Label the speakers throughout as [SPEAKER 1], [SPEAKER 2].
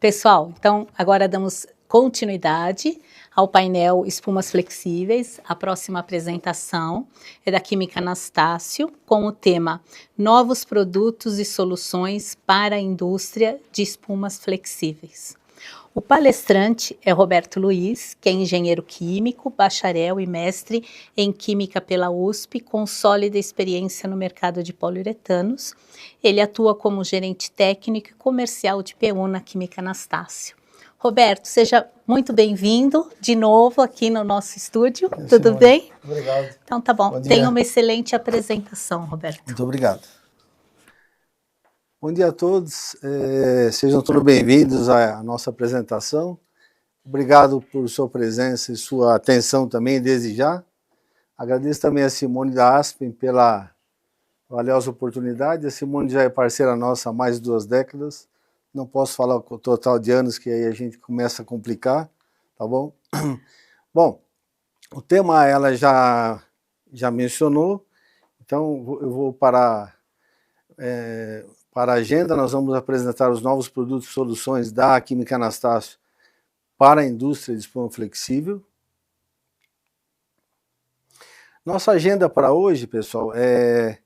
[SPEAKER 1] Pessoal, então agora damos continuidade ao painel Espumas Flexíveis. A próxima apresentação é da Química Anastácio, com o tema Novos produtos e soluções para a indústria de espumas flexíveis. O palestrante é Roberto Luiz, que é engenheiro químico, bacharel e mestre em Química pela USP, com sólida experiência no mercado de poliuretanos. Ele atua como gerente técnico e comercial de PU na Química Anastácio. Roberto, seja muito bem-vindo de novo aqui no nosso estúdio. Tudo bem?
[SPEAKER 2] Obrigado.
[SPEAKER 1] Então tá bom. Tenha uma excelente apresentação, Roberto.
[SPEAKER 2] Muito obrigado. Bom dia a todos, sejam todos bem-vindos à nossa apresentação. Obrigado por sua presença e sua atenção também, desde já. Agradeço também a Simone da Aspen pela valiosa oportunidade. A Simone já é parceira nossa há mais de 2 décadas. Não posso falar o total de anos, que aí a gente começa a complicar, tá bom? Bom, o tema ela já mencionou, então eu vou para a agenda. Nós vamos apresentar os novos produtos e soluções da Química Anastácio para a indústria de espuma flexível. Nossa agenda para hoje, pessoal, é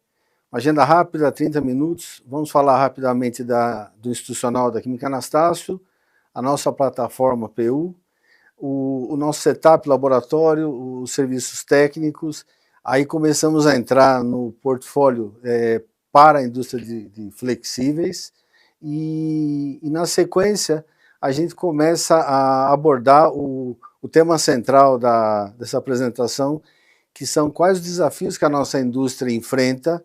[SPEAKER 2] uma agenda rápida, 30 minutos. Vamos falar rapidamente do institucional da Química Anastácio, a nossa plataforma PU, o nosso setup laboratório, os serviços técnicos. Aí começamos a entrar no portfólio para a indústria de flexíveis e na sequência a gente começa a abordar o tema central dessa apresentação, que são quais os desafios que a nossa indústria enfrenta,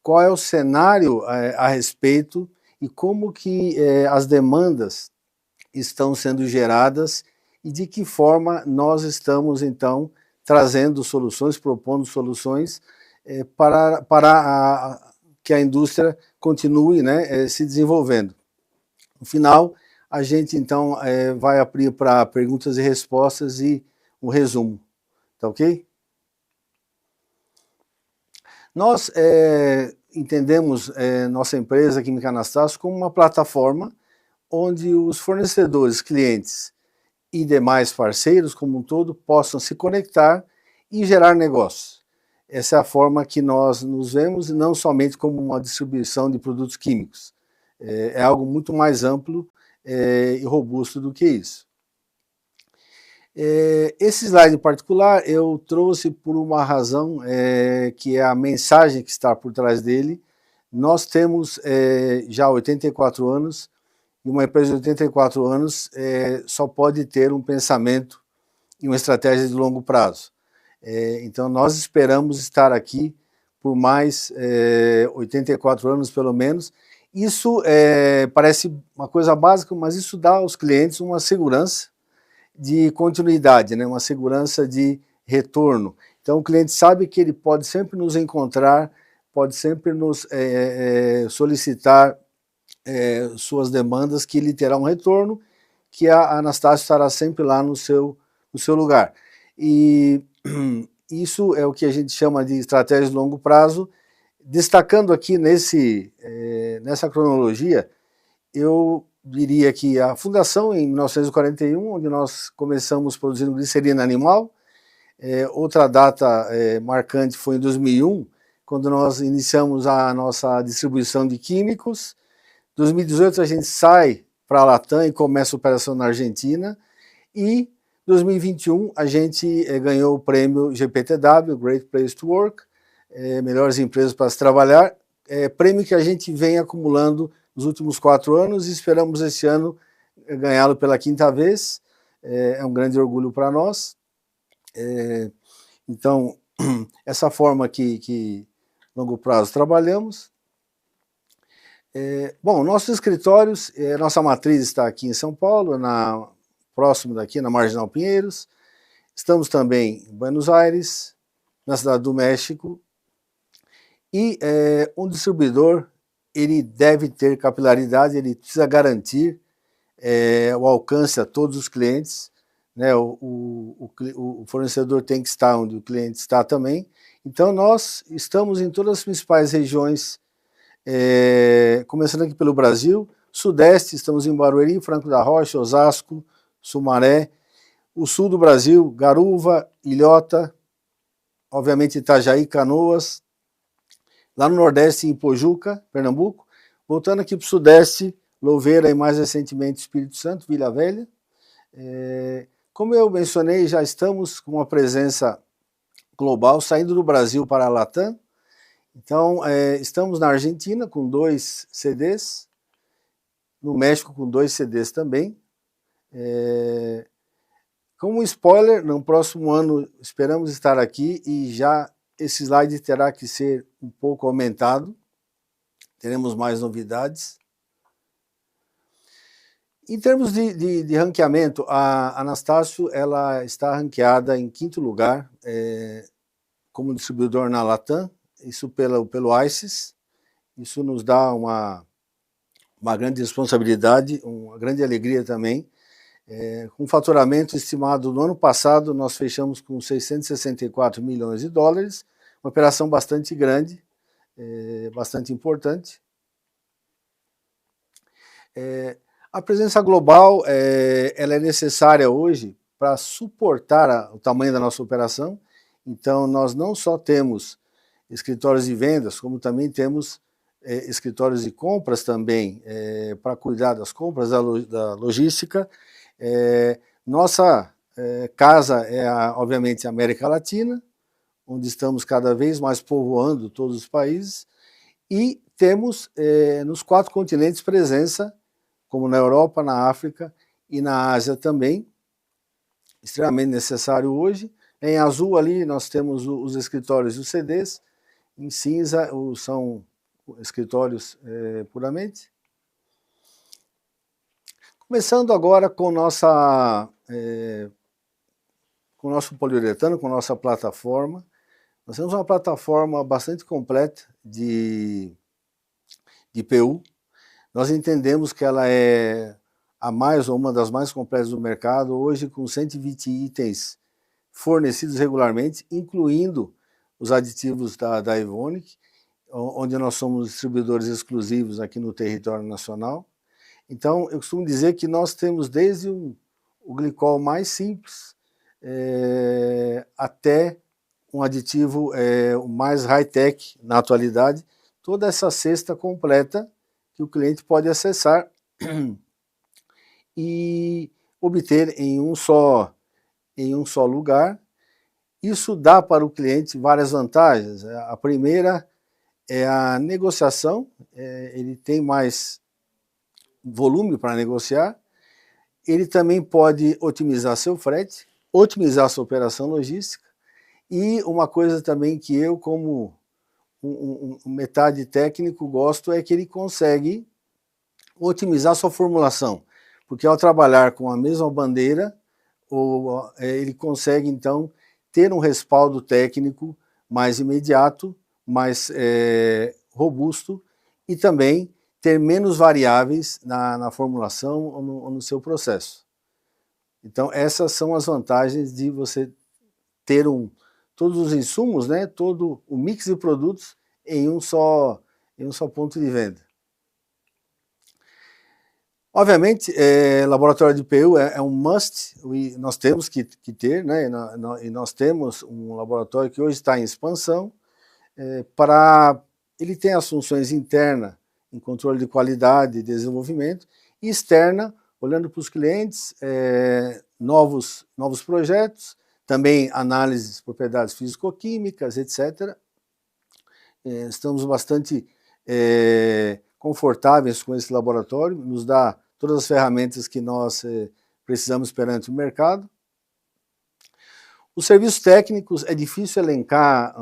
[SPEAKER 2] qual é o cenário a respeito e como que as demandas estão sendo geradas e de que forma nós estamos então trazendo soluções, propondo soluções para que a indústria continue, né, se desenvolvendo. No final, a gente então vai abrir para perguntas e respostas e um resumo, tá ok? Nós entendemos nossa empresa Química Anastácio como uma plataforma onde os fornecedores, clientes e demais parceiros como um todo possam se conectar e gerar negócios. Essa é a forma que nós nos vemos, e não somente como uma distribuição de produtos químicos. É algo muito mais amplo e robusto do que isso. Esse slide em particular eu trouxe por uma razão, que é a mensagem que está por trás dele. Nós temos já 84 anos, e uma empresa de 84 anos só pode ter um pensamento e uma estratégia de longo prazo. Então nós esperamos estar aqui por mais 84 anos pelo menos. Isso parece uma coisa básica, mas isso dá aos clientes uma segurança de continuidade, né? Uma segurança de retorno. Então o cliente sabe que ele pode sempre nos encontrar, pode sempre nos solicitar suas demandas, que ele terá um retorno, que a Anastácio estará sempre lá no seu lugar. E isso é o que a gente chama de estratégia de longo prazo. Destacando aqui nessa cronologia, eu diria que a fundação em 1941, onde nós começamos produzindo glicerina animal. Outra data marcante foi em 2001, quando nós iniciamos a nossa distribuição de químicos. Em 2018 a gente sai para a Latam e começa a operação na Argentina. E em 2021 a gente ganhou o prêmio GPTW, Great Place to Work, melhores empresas para se trabalhar, prêmio que a gente vem acumulando nos últimos 4 anos e esperamos esse ano ganhá-lo pela 5ª vez. É um grande orgulho para nós. Então, essa forma que longo prazo trabalhamos. Bom, nossos escritórios, nossa matriz está aqui em São Paulo, próximo daqui, na Marginal Pinheiros. Estamos também em Buenos Aires, na Cidade do México. E um distribuidor, ele deve ter capilaridade, ele precisa garantir o alcance a todos os clientes, né? O fornecedor tem que estar onde o cliente está também. Então nós estamos em todas as principais regiões, começando aqui pelo Brasil. Sudeste, estamos em Barueri, Franco da Rocha, Osasco, Sumaré. O sul do Brasil, Garuva, Ilhota, obviamente Itajaí, Canoas. Lá no Nordeste, em Pojuca, Pernambuco. Voltando aqui para o Sudeste, Louveira e mais recentemente Espírito Santo, Vila Velha. Como eu mencionei, já estamos com uma presença global, saindo do Brasil para a Latam. Então, estamos na Argentina com 2 CDs, no México com 2 CDs também. Como spoiler, no próximo ano esperamos estar aqui e já esse slide terá que ser um pouco aumentado, teremos mais novidades. Em termos de ranqueamento, a Anastácio ela está ranqueada em 5º lugar como distribuidor na Latam, isso pelo ICES. Isso nos dá uma grande responsabilidade, uma grande alegria também. Com faturamento estimado no ano passado, nós fechamos com 664 milhões de dólares, uma operação bastante grande, bastante importante. A presença global ela é necessária hoje para suportar o tamanho da nossa operação. Então, nós não só temos escritórios de vendas, como também temos escritórios de compras também, para cuidar das compras, da logística. Nossa casa obviamente, a América Latina, onde estamos cada vez mais povoando todos os países, e temos nos 4 continentes presença, como na Europa, na África e na Ásia também, extremamente necessário hoje. Em azul ali nós temos os escritórios e os CDs, em cinza são escritórios puramente. Começando agora com o nosso poliuretano, com nossa plataforma. Nós temos uma plataforma bastante completa de PU. Nós entendemos que ela é uma das mais completas do mercado, hoje com 120 itens fornecidos regularmente, incluindo os aditivos da Evonik, onde nós somos distribuidores exclusivos aqui no território nacional. Então, eu costumo dizer que nós temos desde o glicol mais simples até um aditivo o mais high-tech na atualidade, toda essa cesta completa que o cliente pode acessar e obter em um só lugar. Isso dá para o cliente várias vantagens. A primeira é a negociação, ele tem mais volume para negociar, ele também pode otimizar seu frete, otimizar sua operação logística, e uma coisa também que eu, como metade técnico, gosto é que ele consegue otimizar sua formulação, porque ao trabalhar com a mesma bandeira, ele consegue então ter um respaldo técnico mais imediato, mais robusto e também ter menos variáveis na formulação ou no seu processo. Então essas são as vantagens de você ter todos os insumos, né, todo o mix de produtos em um só ponto de venda. Obviamente, laboratório de PU é um must, nós temos que ter, né, e nós temos um laboratório que hoje está em expansão, ele tem as funções internas em controle de qualidade e desenvolvimento, e externa, olhando para os clientes, novos projetos, também análises de propriedades físico-químicas, etc. Estamos bastante confortáveis com esse laboratório, nos dá todas as ferramentas que nós precisamos perante o mercado. Os serviços técnicos, é difícil elencar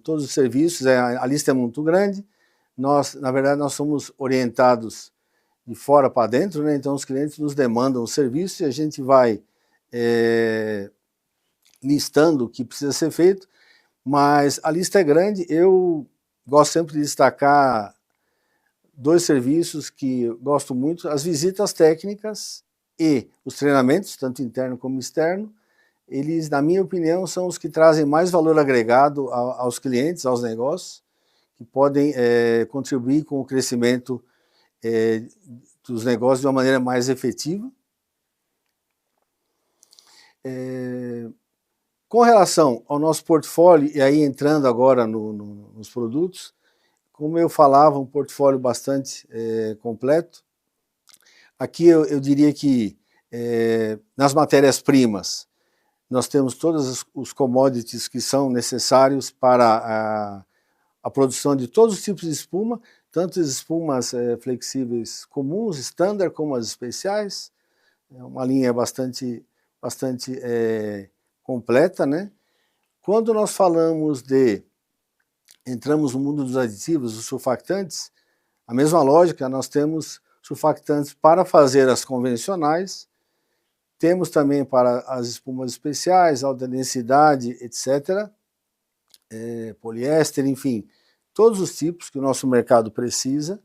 [SPEAKER 2] todos os serviços, a lista é muito grande. Na verdade, nós somos orientados de fora para dentro, né? Então os clientes nos demandam o serviço e a gente vai listando o que precisa ser feito, mas a lista é grande. Eu gosto sempre de destacar 2 serviços que gosto muito: as visitas técnicas e os treinamentos, tanto interno como externo. Eles, na minha opinião, são os que trazem mais valor agregado aos clientes, aos negócios, que podem contribuir com o crescimento dos negócios de uma maneira mais efetiva. Com relação ao nosso portfólio, e aí entrando agora nos produtos, como eu falava, um portfólio bastante completo. Aqui eu diria que nas matérias-primas nós temos todos os commodities que são necessários para a produção de todos os tipos de espuma, tanto as espumas flexíveis comuns, standard, como as especiais. É uma linha bastante completa, né? Quando nós falamos entramos no mundo dos aditivos, dos surfactantes, a mesma lógica, nós temos surfactantes para fazer as convencionais, temos também para as espumas especiais, alta densidade, etc., poliéster, enfim, todos os tipos que o nosso mercado precisa,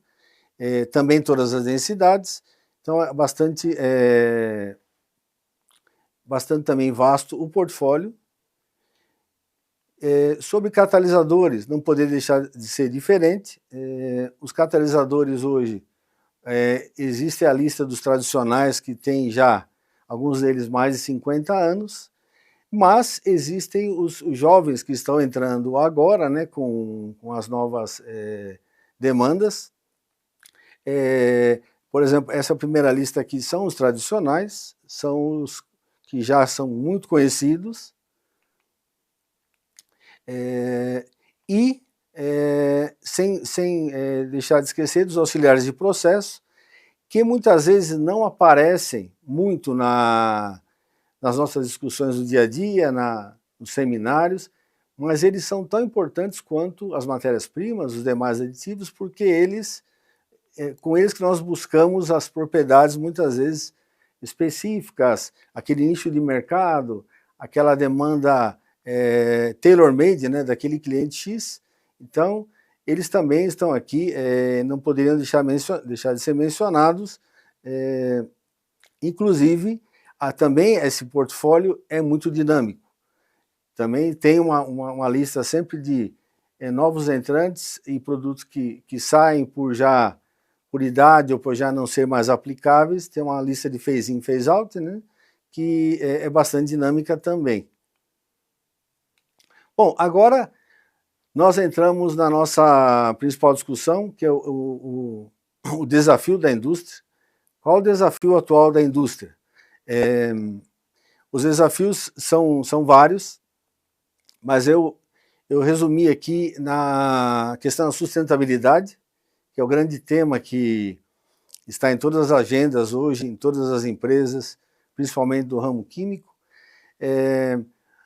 [SPEAKER 2] também todas as densidades, então é bastante também vasto o portfólio. Sobre catalisadores, não poderia deixar de ser diferente. Os catalisadores hoje, existe a lista dos tradicionais que tem já, alguns deles mais de 50 anos, mas existem os jovens que estão entrando agora, né, com as novas demandas. Por exemplo, essa primeira lista aqui são os tradicionais, são os que já são muito conhecidos, sem deixar de esquecer dos auxiliares de processo, que muitas vezes não aparecem muito nas nossas discussões do dia a dia, nos seminários, mas eles são tão importantes quanto as matérias-primas, os demais aditivos, porque com eles que nós buscamos as propriedades muitas vezes específicas, aquele nicho de mercado, aquela demanda tailor-made, né, daquele cliente X. Então, eles também estão aqui, não poderiam deixar de ser mencionados, inclusive, também esse portfólio é muito dinâmico. Também tem uma lista sempre de novos entrantes e produtos que saem por idade ou por já não ser mais aplicáveis, tem uma lista de phase-in, phase-out, né, que é bastante dinâmica também. Bom, agora nós entramos na nossa principal discussão, que é o desafio da indústria. Qual o desafio atual da indústria? Os desafios são vários, mas eu resumi aqui na questão da sustentabilidade, que é o grande tema que está em todas as agendas hoje, em todas as empresas, principalmente do ramo químico.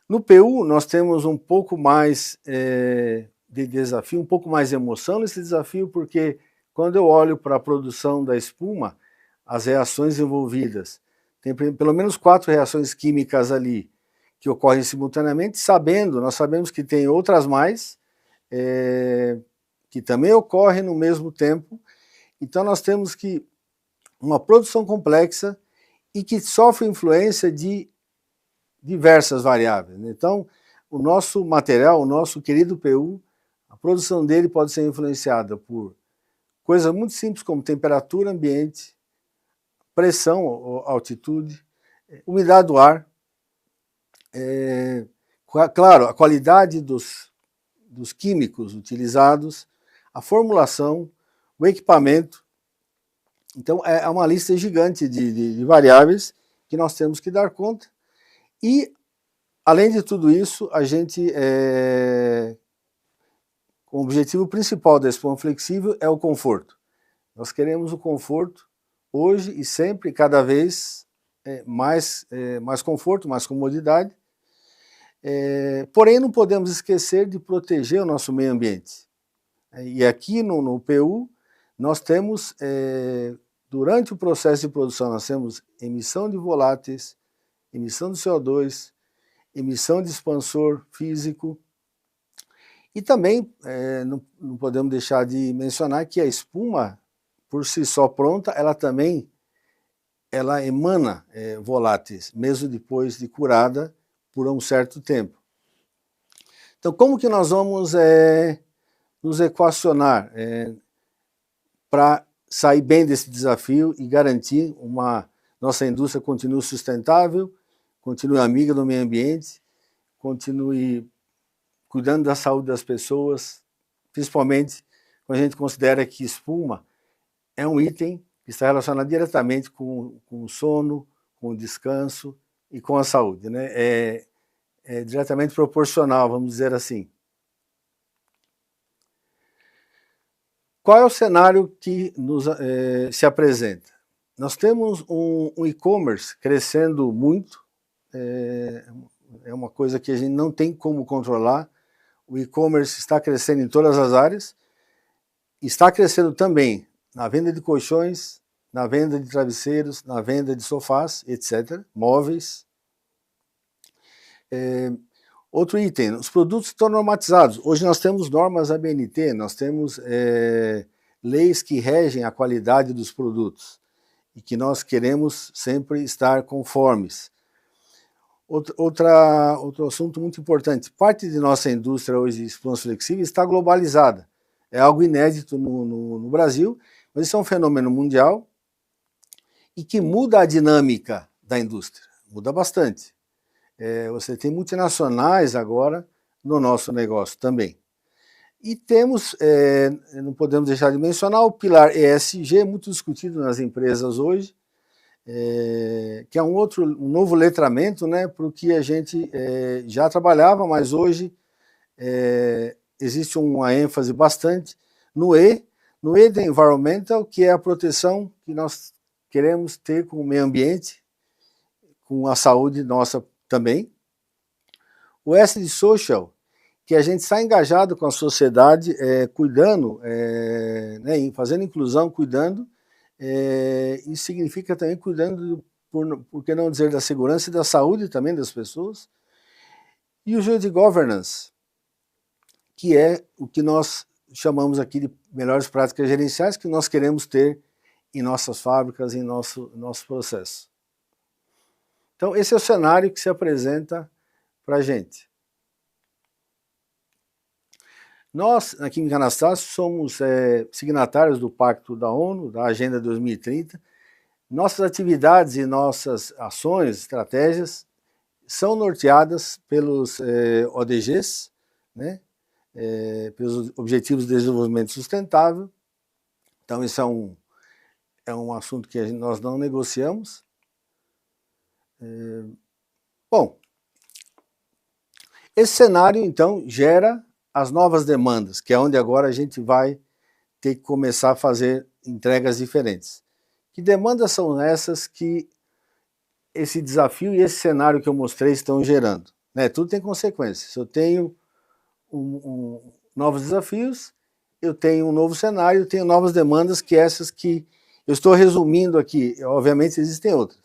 [SPEAKER 2] No PU, nós temos um pouco mais de desafio, um pouco mais de emoção nesse desafio, porque quando eu olho para a produção da espuma, as reações envolvidas, tem pelo menos 4 reações químicas ali que ocorrem simultaneamente, nós sabemos que tem outras mais, que também ocorrem no mesmo tempo. Então nós temos uma produção complexa e que sofre influência de diversas variáveis. Então, o nosso material, o nosso querido PU, a produção dele pode ser influenciada por coisas muito simples como temperatura ambiente, pressão, altitude, umidade do ar, claro, a qualidade dos químicos utilizados, a formulação, o equipamento. Então, é uma lista gigante de variáveis que nós temos que dar conta. E, além de tudo isso, a gente, o objetivo principal da espuma flexível é o conforto. Nós queremos o conforto hoje e sempre, cada vez mais conforto, mais comodidade. Porém, não podemos esquecer de proteger o nosso meio ambiente. E aqui no PU, nós temos, durante o processo de produção, nós temos emissão de voláteis, emissão de CO2, emissão de expansor físico. E também não podemos deixar de mencionar que a espuma, por si só pronta, ela emana voláteis, mesmo depois de curada por um certo tempo. Então, como que nós vamos nos equacionar para sair bem desse desafio e garantir nossa indústria continue sustentável, continue amiga do meio ambiente, continue cuidando da saúde das pessoas, principalmente quando a gente considera que espuma é um item que está relacionado diretamente com o sono, com o descanso e com a saúde, né? É diretamente proporcional, vamos dizer assim. Qual é o cenário que se apresenta? Nós temos um e-commerce crescendo muito, é uma coisa que a gente não tem como controlar. O e-commerce está crescendo em todas as áreas, está crescendo também na venda de colchões, na venda de travesseiros, na venda de sofás, etc., móveis. Outro item, os produtos estão normatizados. Hoje nós temos normas ABNT, nós temos leis que regem a qualidade dos produtos e que nós queremos sempre estar conformes. Outro assunto muito importante, parte de nossa indústria hoje de espumas flexíveis está globalizada. É algo inédito no Brasil, mas isso é um fenômeno mundial e que muda a dinâmica da indústria, muda bastante. Você tem multinacionais agora no nosso negócio também. E temos, não podemos deixar de mencionar, o pilar ESG, muito discutido nas empresas hoje, que é um novo letramento, né, para o que a gente já trabalhava, mas hoje existe uma ênfase bastante no E de Environmental, que é a proteção que nós queremos ter com o meio ambiente, com a saúde nossa também. O S de Social, que a gente está engajado com a sociedade, cuidando, né, fazendo inclusão, cuidando, isso significa também cuidando, por que não dizer, da segurança e da saúde também das pessoas. E o G de Governance, que é o que nós chamamos aqui de melhores práticas gerenciais que nós queremos ter em nossas fábricas, em nosso processo. Então, esse é o cenário que se apresenta para a gente. Nós, na Química Anastácio, somos signatários do Pacto da ONU, da Agenda 2030. Nossas atividades e nossas ações, estratégias, são norteadas pelos ODGs, né? Pelos Objetivos de Desenvolvimento Sustentável. Então, isso é um assunto que nós não negociamos. Bom, esse cenário, então, gera as novas demandas, que é onde agora a gente vai ter que começar a fazer entregas diferentes. Que demandas são essas que esse desafio e esse cenário que eu mostrei estão gerando? Né? Tudo tem consequências. Eu tenho novos desafios, eu tenho um novo cenário, eu tenho novas demandas, que essas que eu estou resumindo aqui, obviamente existem outras.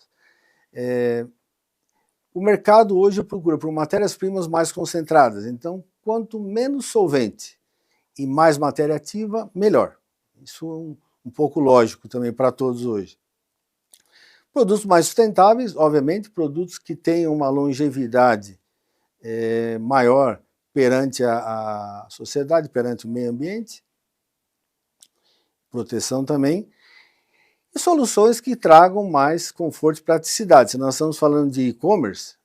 [SPEAKER 2] O mercado hoje procura por matérias-primas mais concentradas, então quanto menos solvente e mais matéria ativa, melhor. Isso é um pouco lógico também para todos hoje. Produtos mais sustentáveis, obviamente, produtos que tenham uma longevidade maior perante a sociedade, perante o meio ambiente, proteção também, e soluções que tragam mais conforto e praticidade. Se nós estamos falando de e-commerce,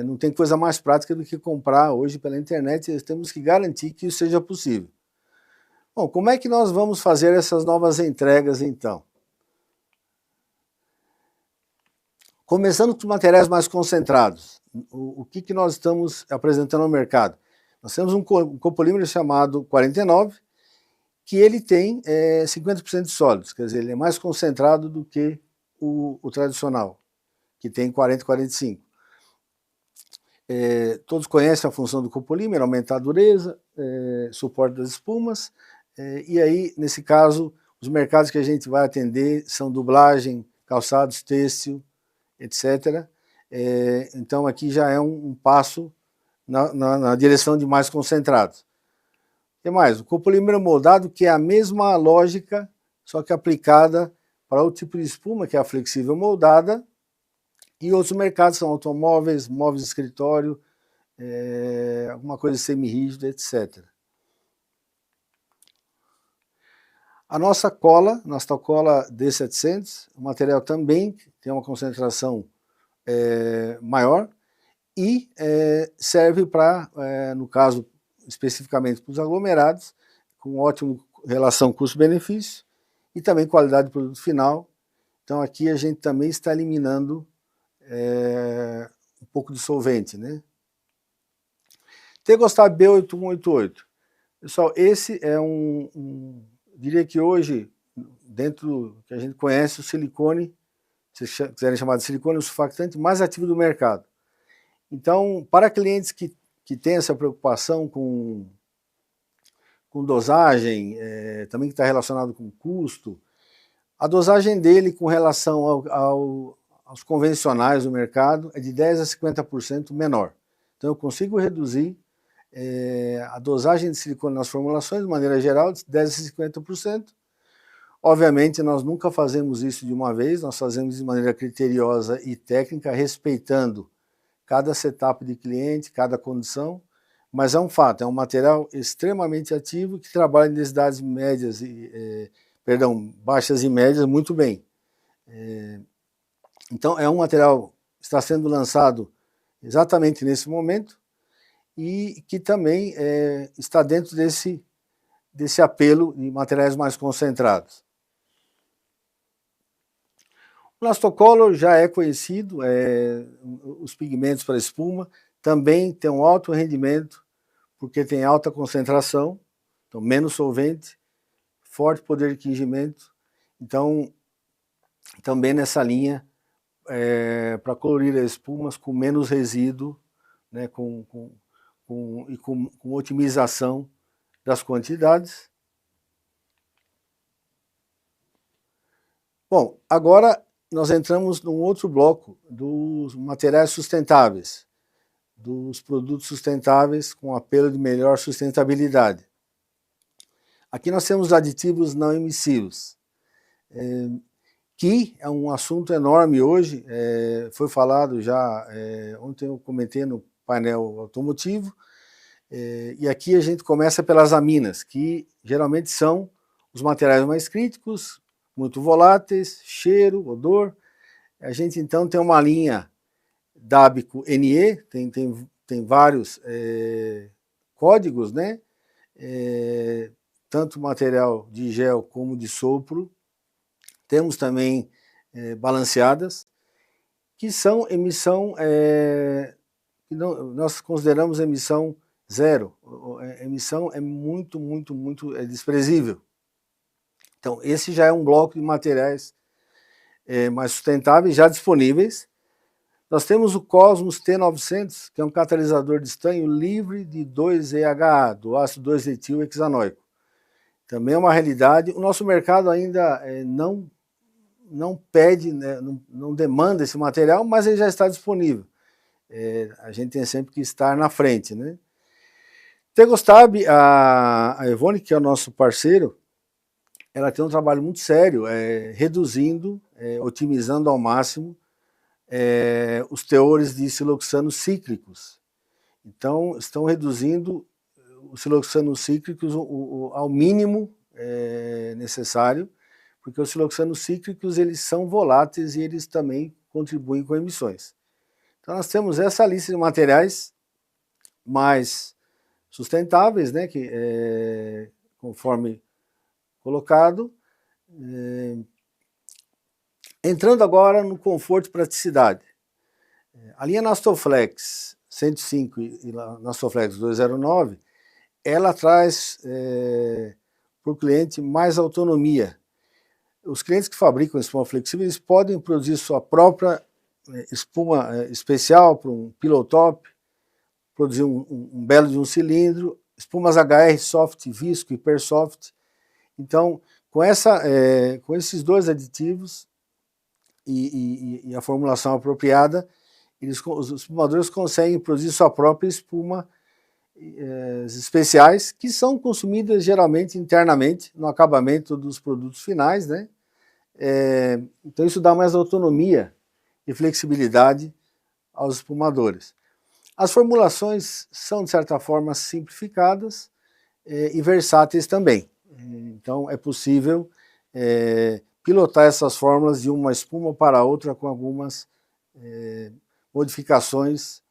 [SPEAKER 2] não tem coisa mais prática do que comprar hoje pela internet, e temos que garantir que isso seja possível. Bom, como é que nós vamos fazer essas novas entregas, então? Começando com materiais mais concentrados, o que nós estamos apresentando ao mercado? Nós temos um copolímero chamado 49, que ele tem 50% de sólidos, quer dizer, ele é mais concentrado do que o tradicional, que tem 40 e 45. Todos conhecem a função do copolímero, aumentar a dureza, suporte das espumas, e aí, nesse caso, os mercados que a gente vai atender são dublagem, calçados, têxtil, etc. Então aqui já é um passo na direção de mais concentrados. O que mais? O copolímero moldado, que é a mesma lógica, só que aplicada para o tipo de espuma, que é a flexível moldada, e outros mercados são automóveis, móveis de escritório, alguma coisa semi-rígida, etc. A nossa cola D700, o material também tem uma concentração maior e serve para, no caso especificamente para os aglomerados, com ótima relação custo-benefício e também qualidade do produto final. Então aqui a gente também está eliminando um pouco de solvente, né? Tegostab B8188. Pessoal, esse é diria que hoje, dentro do que a gente conhece, o silicone, se vocês quiserem chamar de silicone, o surfactante mais ativo do mercado. Então, para clientes que têm essa preocupação com dosagem, também que está relacionado com custo, a dosagem dele com relação aos convencionais do mercado é de 10% a 50% menor. Então eu consigo reduzir a dosagem de silicone nas formulações, de maneira geral, de 10% a 50%. Obviamente nós nunca fazemos isso de uma vez, nós fazemos de maneira criteriosa e técnica, respeitando cada setup de cliente, cada condição, mas é um fato, é um material extremamente ativo que trabalha em densidades médias baixas e médias muito bem. Então é um material que está sendo lançado exatamente nesse momento e que também está dentro desse apelo de materiais mais concentrados. O Elastocolor já é conhecido, os pigmentos para espuma, também tem um alto rendimento, porque tem alta concentração, então menos solvente, forte poder de tingimento, então também nessa linha para colorir as espumas com menos resíduo, né, com otimização das quantidades. Bom, agora nós entramos num outro bloco dos materiais sustentáveis, dos produtos sustentáveis com apelo de melhor sustentabilidade. Aqui nós temos aditivos não emissivos, que é um assunto enorme hoje, foi falado já, ontem eu comentei no painel automotivo, e aqui a gente começa pelas aminas, que geralmente são os materiais mais críticos, muito voláteis, cheiro, odor. A gente então tem uma linha Dábico NE, tem vários códigos, né? Tanto material de gel como de sopro. Temos também balanceadas, que são emissão, que nós consideramos emissão zero. A emissão é muito desprezível. Então, esse já é um bloco de materiais mais sustentáveis, já disponíveis. Nós temos o Cosmos T900, que é um catalisador de estanho livre de 2-EHA, do ácido 2-etil hexanoico. Também é uma realidade. O nosso mercado ainda não pede, né, não demanda esse material, mas ele já está disponível. A gente tem sempre que estar na frente, né? Tegostab, a Evonik, que é o nosso parceiro, ela tem um trabalho muito sério, reduzindo, otimizando ao máximo os teores de siloxanos cíclicos. Então, estão reduzindo os siloxanos cíclicos ao mínimo necessário, porque os siloxanos cíclicos eles são voláteis e eles também contribuem com emissões. Então, nós temos essa lista de materiais mais sustentáveis, né, que conforme colocado. Entrando agora no conforto e praticidade. A linha Nastoflex 105 e Nastoflex 209, ela traz para o cliente mais autonomia. Os clientes que fabricam espuma flexível, eles podem produzir sua própria espuma especial para um pillow top, produzir um belo de um cilindro, espumas HR, soft, visco, hipersoft. Então, com esses dois aditivos e a formulação apropriada, os espumadores conseguem produzir sua própria espuma especiais, que são consumidas geralmente internamente no acabamento dos produtos finais, né? Então isso dá mais autonomia e flexibilidade aos espumadores. As formulações são, de certa forma, simplificadas e versáteis também. Então é possível pilotar essas fórmulas de uma espuma para outra com algumas modificações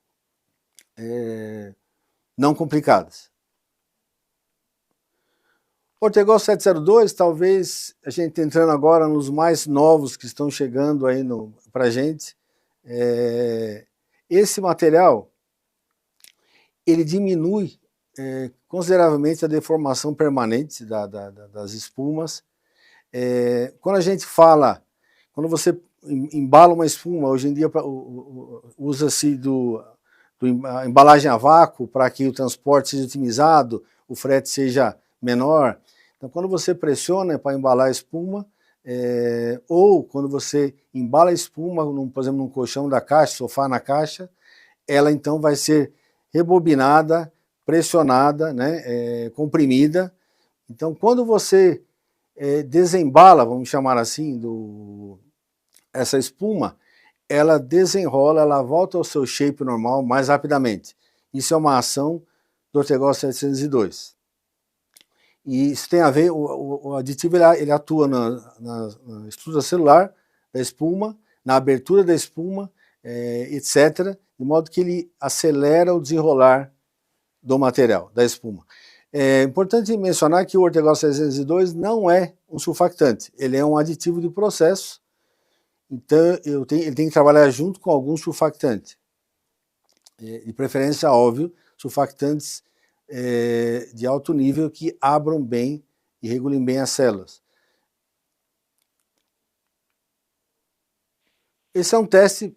[SPEAKER 2] não complicadas. Ortegal 702, talvez a gente entrando agora nos mais novos que estão chegando aí para a gente. Esse material, ele diminui consideravelmente a deformação permanente das espumas. Quando a gente fala, quando você embala uma espuma, hoje em dia usa-se a embalagem a vácuo para que o transporte seja otimizado, o frete seja menor. Então, quando você pressiona para embalar a espuma, ou quando você embala a espuma, por exemplo, num colchão da caixa, sofá na caixa, ela então vai ser rebobinada, pressionada, né, comprimida. Então, quando você desembala, vamos chamar assim, essa espuma, ela desenrola, ela volta ao seu shape normal mais rapidamente. Isso é uma ação do Ortegal 702. E isso tem a ver, o aditivo ele atua na estrutura celular da espuma, na abertura da espuma, etc., de modo que ele acelera o desenrolar do material, da espuma. É importante mencionar que o Ortegal 702 não é um surfactante, ele é um aditivo de processo, então ele tem que trabalhar junto com algum surfactante. De preferência, óbvio, surfactantes de alto nível que abram bem e regulem bem as células. Esse é um teste,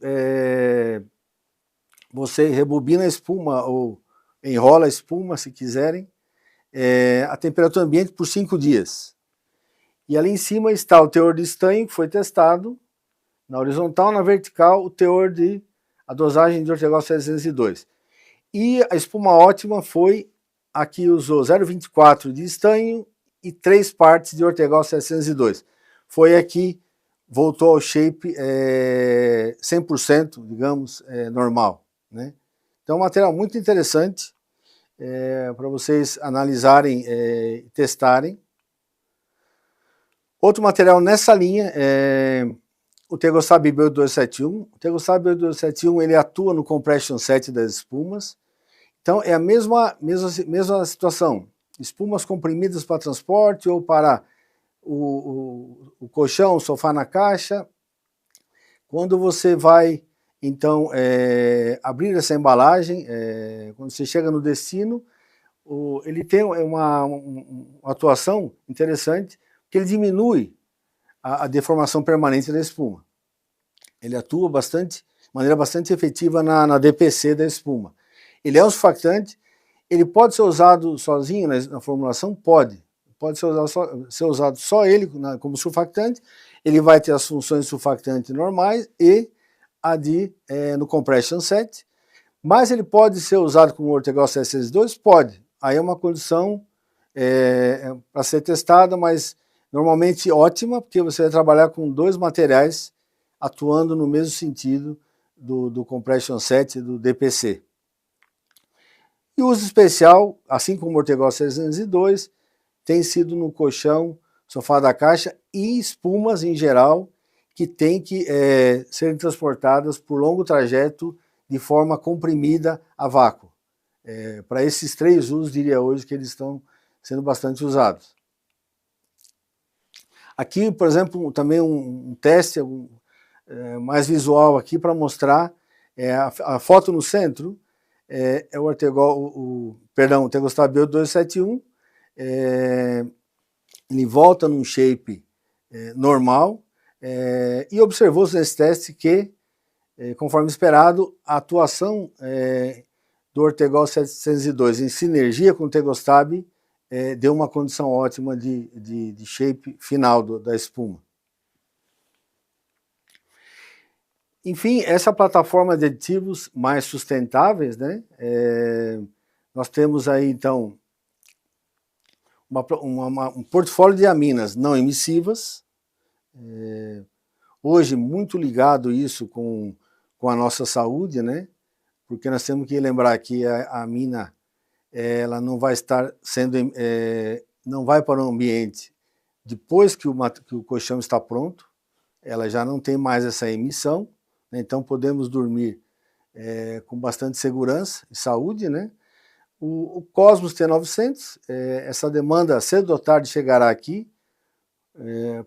[SPEAKER 2] você rebobina a espuma ou enrola a espuma, se quiserem, a temperatura ambiente por 5 dias. E ali em cima está o teor de estanho que foi testado, na horizontal, na vertical, a dosagem de Ortegal 702. E a espuma ótima foi a que usou 0,24 de estanho e 3 partes de Ortegal 702. Foi a que voltou ao shape 100%, digamos, normal. Né? Então, é um material muito interessante para vocês analisarem e testarem. Outro material nessa linha é o Tegostab B8271. O Tegostab B8271 ele atua no compression set das espumas. Então, é a mesma situação. Espumas comprimidas para transporte ou para o colchão, o sofá na caixa. Quando você vai, então, abrir essa embalagem, quando você chega no destino, ele tem uma atuação interessante, que ele diminui a deformação permanente da espuma. Ele atua de maneira bastante efetiva na DPC da espuma. Ele é um surfactante, ele pode ser usado sozinho na formulação? Pode. Pode ser usado só ele como surfactante, ele vai ter as funções de surfactante normais e a no compression set, mas ele pode ser usado como Ortegal 702? Pode. Aí é uma condição para ser testada, mas normalmente ótima, porque você vai trabalhar com 2 materiais atuando no mesmo sentido do compression set e do DPC. E o uso especial, assim como o Ortegal 702, tem sido no colchão, sofá da caixa e espumas em geral, que têm que serem transportadas por longo trajeto de forma comprimida a vácuo. Para esses 3 usos, diria hoje que eles estão sendo bastante usados. Aqui, por exemplo, também um teste mais visual aqui para mostrar a foto no centro. É o Tegostab B8271, ele volta num shape normal, e observou-se nesse teste que, conforme esperado, a atuação do Ortegal 702 em sinergia com o Tegostab deu uma condição ótima de shape final da espuma. Enfim, essa plataforma de aditivos mais sustentáveis, né? Nós temos aí, então, um portfólio de aminas não emissivas, hoje muito ligado isso com a nossa saúde, né? Porque nós temos que lembrar que a amina ela não vai estar sendo não vai para o ambiente depois que o colchão está pronto, ela já não tem mais essa emissão, né? Então podemos dormir com bastante segurança e saúde, né? O Cosmos T900, essa demanda cedo ou tarde chegará aqui,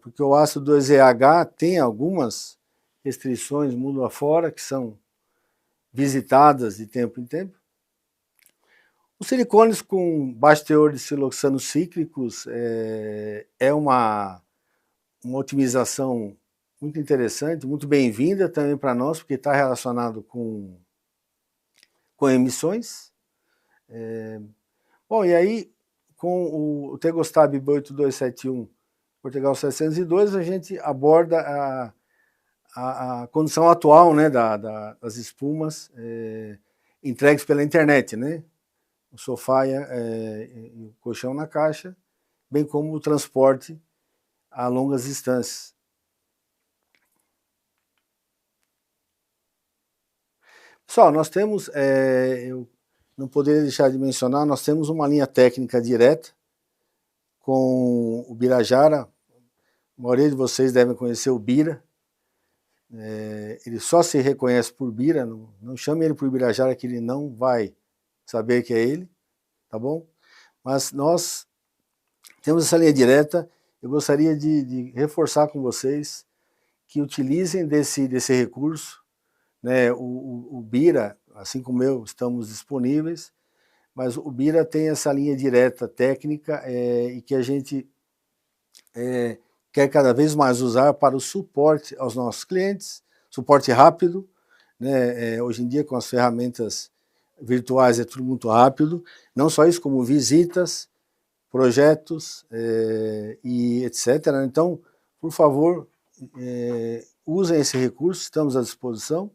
[SPEAKER 2] porque o ácido 2EH tem algumas restrições mundo afora que são visitadas de tempo em tempo. Os silicones com baixo teor de siloxanos cíclicos é uma otimização muito interessante, muito bem-vinda também para nós, porque está relacionado com emissões. Bom, e aí, com o Tegostab B8271 Portugal 702, a gente aborda a condição atual, né, das espumas entregues pela internet, né? O sofá e o colchão na caixa, bem como o transporte a longas distâncias. Pessoal, nós temos, eu não poderia deixar de mencionar, nós temos uma linha técnica direta com o Birajara. A maioria de vocês devem conhecer o Bira. Ele só se reconhece por Bira, não chame ele por Birajara que ele não vai saber que é ele, tá bom? Mas nós temos essa linha direta. Eu gostaria de reforçar com vocês que utilizem desse recurso, né? O Bira, assim como eu, estamos disponíveis, mas o Bira tem essa linha direta técnica e que a gente quer cada vez mais usar para o suporte aos nossos clientes, suporte rápido, né? Hoje em dia com as ferramentas virtuais é tudo muito rápido, não só isso, como visitas, projetos e etc. Então, por favor, usem esse recurso, estamos à disposição.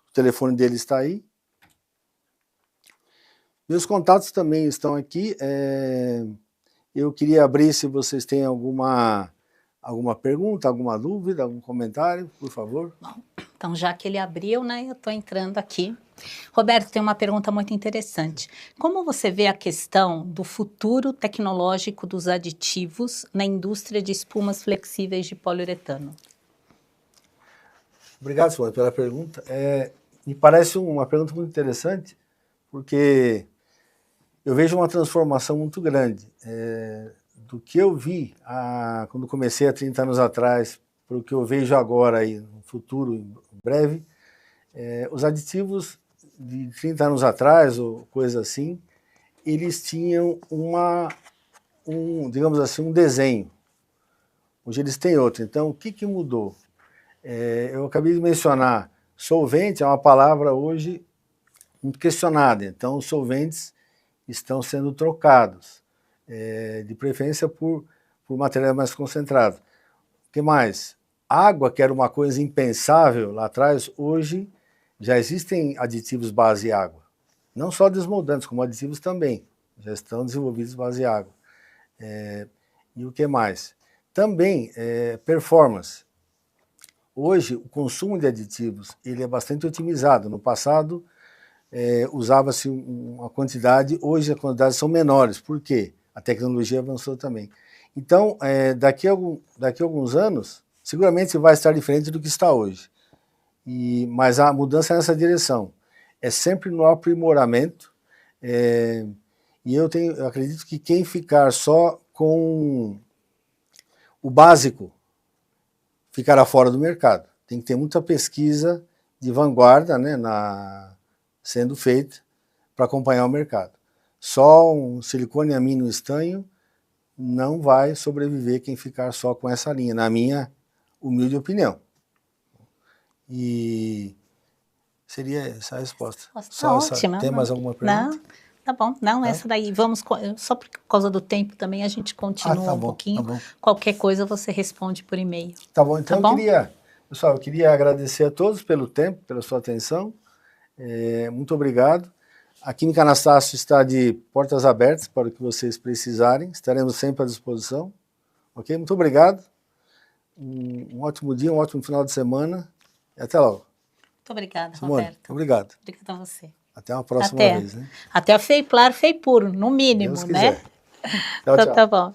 [SPEAKER 2] O telefone dele está aí. Meus contatos também estão aqui. Eu queria abrir se vocês têm alguma pergunta, alguma dúvida, algum comentário, por favor.
[SPEAKER 1] Bom, então já que ele abriu, né, eu estou entrando aqui. Roberto, tem uma pergunta muito interessante. Como você vê a questão do futuro tecnológico dos aditivos na indústria de espumas flexíveis de poliuretano?
[SPEAKER 2] Obrigado, Simone, pela pergunta. Me parece uma pergunta muito interessante, porque eu vejo uma transformação muito grande do que eu vi quando comecei há 30 anos atrás, para o que eu vejo agora, aí, no futuro, em breve. Os aditivos de 30 anos atrás, ou coisa assim, eles tinham digamos assim, um desenho. Hoje eles têm outro. Então, o que mudou? Eu acabei de mencionar, solvente é uma palavra hoje muito questionada. Então, os solventes estão sendo trocados, de preferência por material mais concentrado. O que mais? Água, que era uma coisa impensável lá atrás, hoje já existem aditivos base água. Não só desmoldantes, como aditivos também. Já estão desenvolvidos base água. E o que mais? Também performance. Hoje, o consumo de aditivos ele é bastante otimizado. No passado, usava-se uma quantidade, hoje as quantidades são menores. Por quê? A tecnologia avançou também. Então, daqui a alguns anos, seguramente vai estar diferente do que está hoje. Mas a mudança é nessa direção. É sempre no aprimoramento. E eu acredito que quem ficar só com o básico ficará fora do mercado. Tem que ter muita pesquisa de vanguarda, né, sendo feita para acompanhar o mercado. Só um silicone amino estanho não vai sobreviver quem ficar só com essa linha, na minha humilde opinião. E seria essa a resposta.
[SPEAKER 1] Tá ótima.
[SPEAKER 2] Tem mais alguma pergunta?
[SPEAKER 1] Não, tá bom. Não, essa daí, só por causa do tempo também a gente continua um pouquinho.
[SPEAKER 2] Tá bom.
[SPEAKER 1] Qualquer coisa você responde por e-mail.
[SPEAKER 2] Tá bom, então eu queria agradecer a todos pelo tempo, pela sua atenção. Muito obrigado. A Química Anastácio está de portas abertas para o que vocês precisarem. Estaremos sempre à disposição. Ok? Muito obrigado. Um ótimo dia, um ótimo final de semana. E até logo.
[SPEAKER 1] Muito obrigada,
[SPEAKER 2] Simone,
[SPEAKER 1] Roberto.
[SPEAKER 2] Obrigado.
[SPEAKER 1] Obrigada a você.
[SPEAKER 2] Até uma próxima vez, né?
[SPEAKER 1] Até feio, claro, feio puro, no mínimo,
[SPEAKER 2] Deus
[SPEAKER 1] né?
[SPEAKER 2] quiser. Tchau,
[SPEAKER 1] Então
[SPEAKER 2] tchau.
[SPEAKER 1] tá bom.